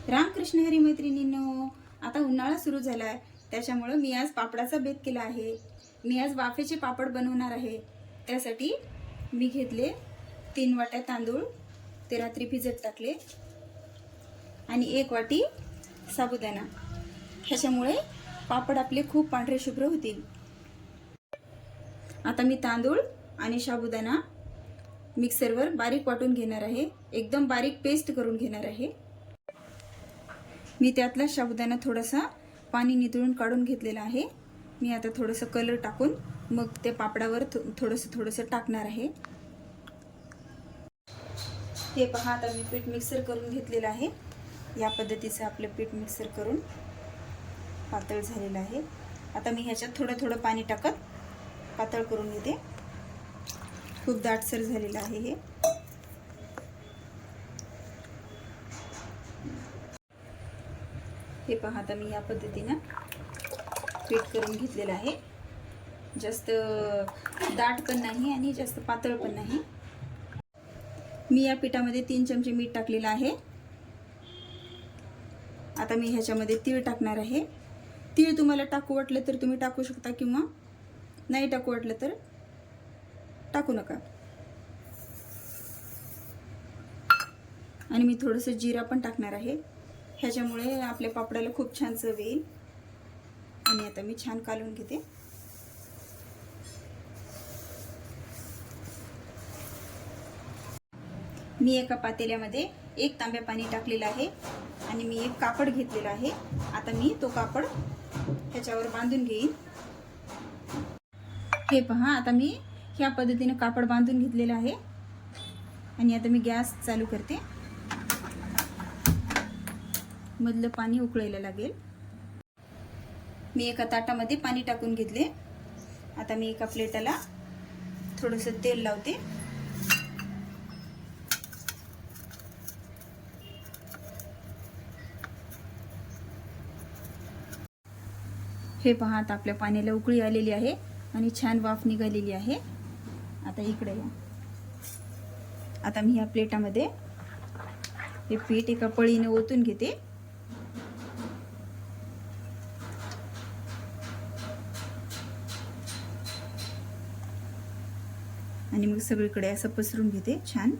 रामकृष्ण हरी मैत्रिणींनो, आता उन्हाळा सुरू झाला आहे, त्याच्यामुळे मी आज पापडाचा बेत केला आहे। मी आज वाफेचे पापड बनवणार आहे। त्यासाठी मी घेतले 3 वाट्या तांदूळ, ते रात्री भिजत टाकले आणि 1 वाटी साबुदाणा। ह्याच्यामुळे पापड आपले खूप पांढरे शुभ्र होतील। आता मी तांदूळ आणि साबुदाणा मिक्सरवर बारीक वाटून घेणार आहे, एकदम बारीक पेस्ट करून घेणार आहे। मी त्यातला साबुदाणा थोडासा पाणी नितळून काढून घेतलेला आहे। मी आता थोडंसं कलर टाकून मग ते पापडावर थोडंसं टाकणार आहे। हे पहा, आता मी पीठ मिक्सर करून घेतलेलं आहे। या पद्धतीचं आपलं पीठ मिक्सर करून पातळ झालेलं आहे। आता मी ह्याच्यात थोडं पाणी टाकत पातळ करून घेते। खूप दाटसर झालेलं आहे हे। हे पहा, आता मी या पद्धतीने पीठ करून घेतलेलं आहे। जास्त दाट पण नाही आणि जास्त पातळ पण नाही। मी या पिठामध्ये 3 चमचे मीठ टाकलेलं आहे। आता मी ह्याच्यामध्ये तीळ टाकणार आहे। तीळ तुम्हाला टाकू वाटलं तर तुम्ही टाकू शकता किंवा नाही टाकू वाटलं तर टाकू नका। आणि मी थोडंसं जिरा पण टाकणार आहे, ह्याच्यामुळे आपल्या पापडाला खूप छान चव येईल। आणि आता मी छान कालवून घेते। मी एका पातेल्यामध्ये 1 तांब्या पाणी टाकलेलं आहे आणि मी एक कापड घेतलेला आहे। आता मी तो कापड ह्याच्यावर बांधून घेईन। हे पहा, आता मी ह्या पद्धतीने कापड बांधून घेतलेलं आहे आणि आता मी गॅस चालू करते। मधलं पाणी उकळायला लागेल। मी एका ताटामध्ये पाणी टाकून घेतले। आता मी एका प्लेटाला थोडंसं तेल लावते। हे पहा, आता आपल्या पाण्याला उकळी आलेली आहे आणि छान वाफ निघालेली आहे। आता इकडे या। आता मी ह्या प्लेटामध्ये हे पीठ एका पळीने ओतून घेते। आणि मग सगळीकडे असं पसरून घेते छान।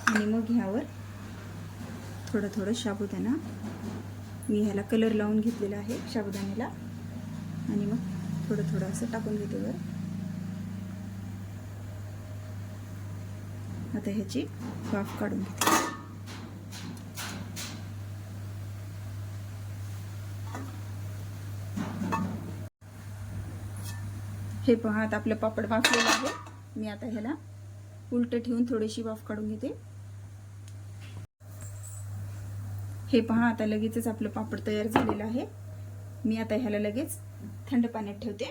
आणि मग ह्यावर थोडं साबुदाणा, मी ह्याला कलर लावून घेतलेला आहे साबुदाण्याला, आणि मग थोडं असं टाकून घेते वर। आता ह्याची वाफ काढून घेते। हे पहा, आता आपलं पापड वाफलेलं आहे। मी आता ह्याला उलट ठेवून थोडीशी वाफ काढून घेते। हे पहा, आता लगेचच आपलं पापड तयार झालेलं आहे। मी आता ह्याला लगेच थंड पाण्यात ठेवते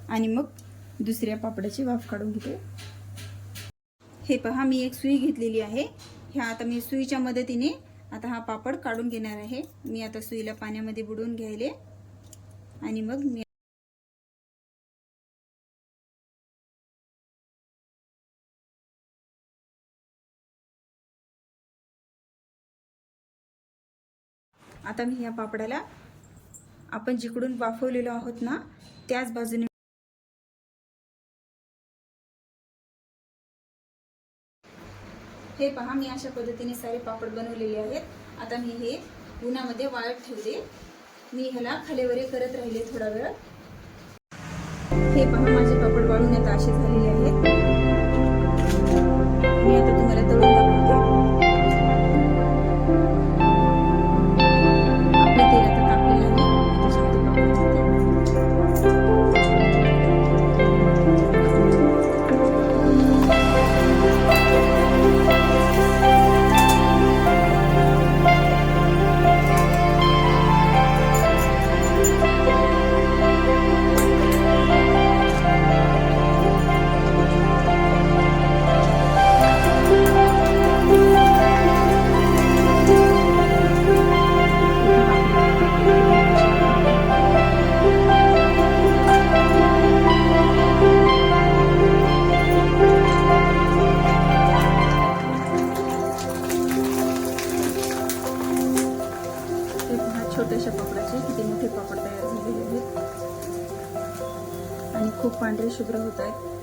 आणि मग दुसऱ्या पापडाची वाफ काढून घेते। हे पहा, मी एक सुई घेतलेली आहे। ह्या आता मी सुईच्या मदतीने आता हा पापड काढून घेणार आहे। मी आता सुईला पाण्यामध्ये बुडवून घ्यायले आणि मग मी आता मी या पापडाला आपण जिकडून वाफवलेलो आहोत ना, त्याच बाजूने हे पहा, मी अशा पद्धतीने सारे पापड बनवलेले आहेत। आता मी हे उन्हामध्ये वाळत ठेवले। मी ह्याला खालीवरे करत राहिले थोडा वेळ। हे पहा, माझे पापड वाळून आता असे झालेले आहेत। मी आता तुम्हाला तळून दाखवते। आपलं तेल आता तापलेलं आहे, मी त्याच्यामध्ये पापड घालते। पांढरे शुभ्र होत आहेत.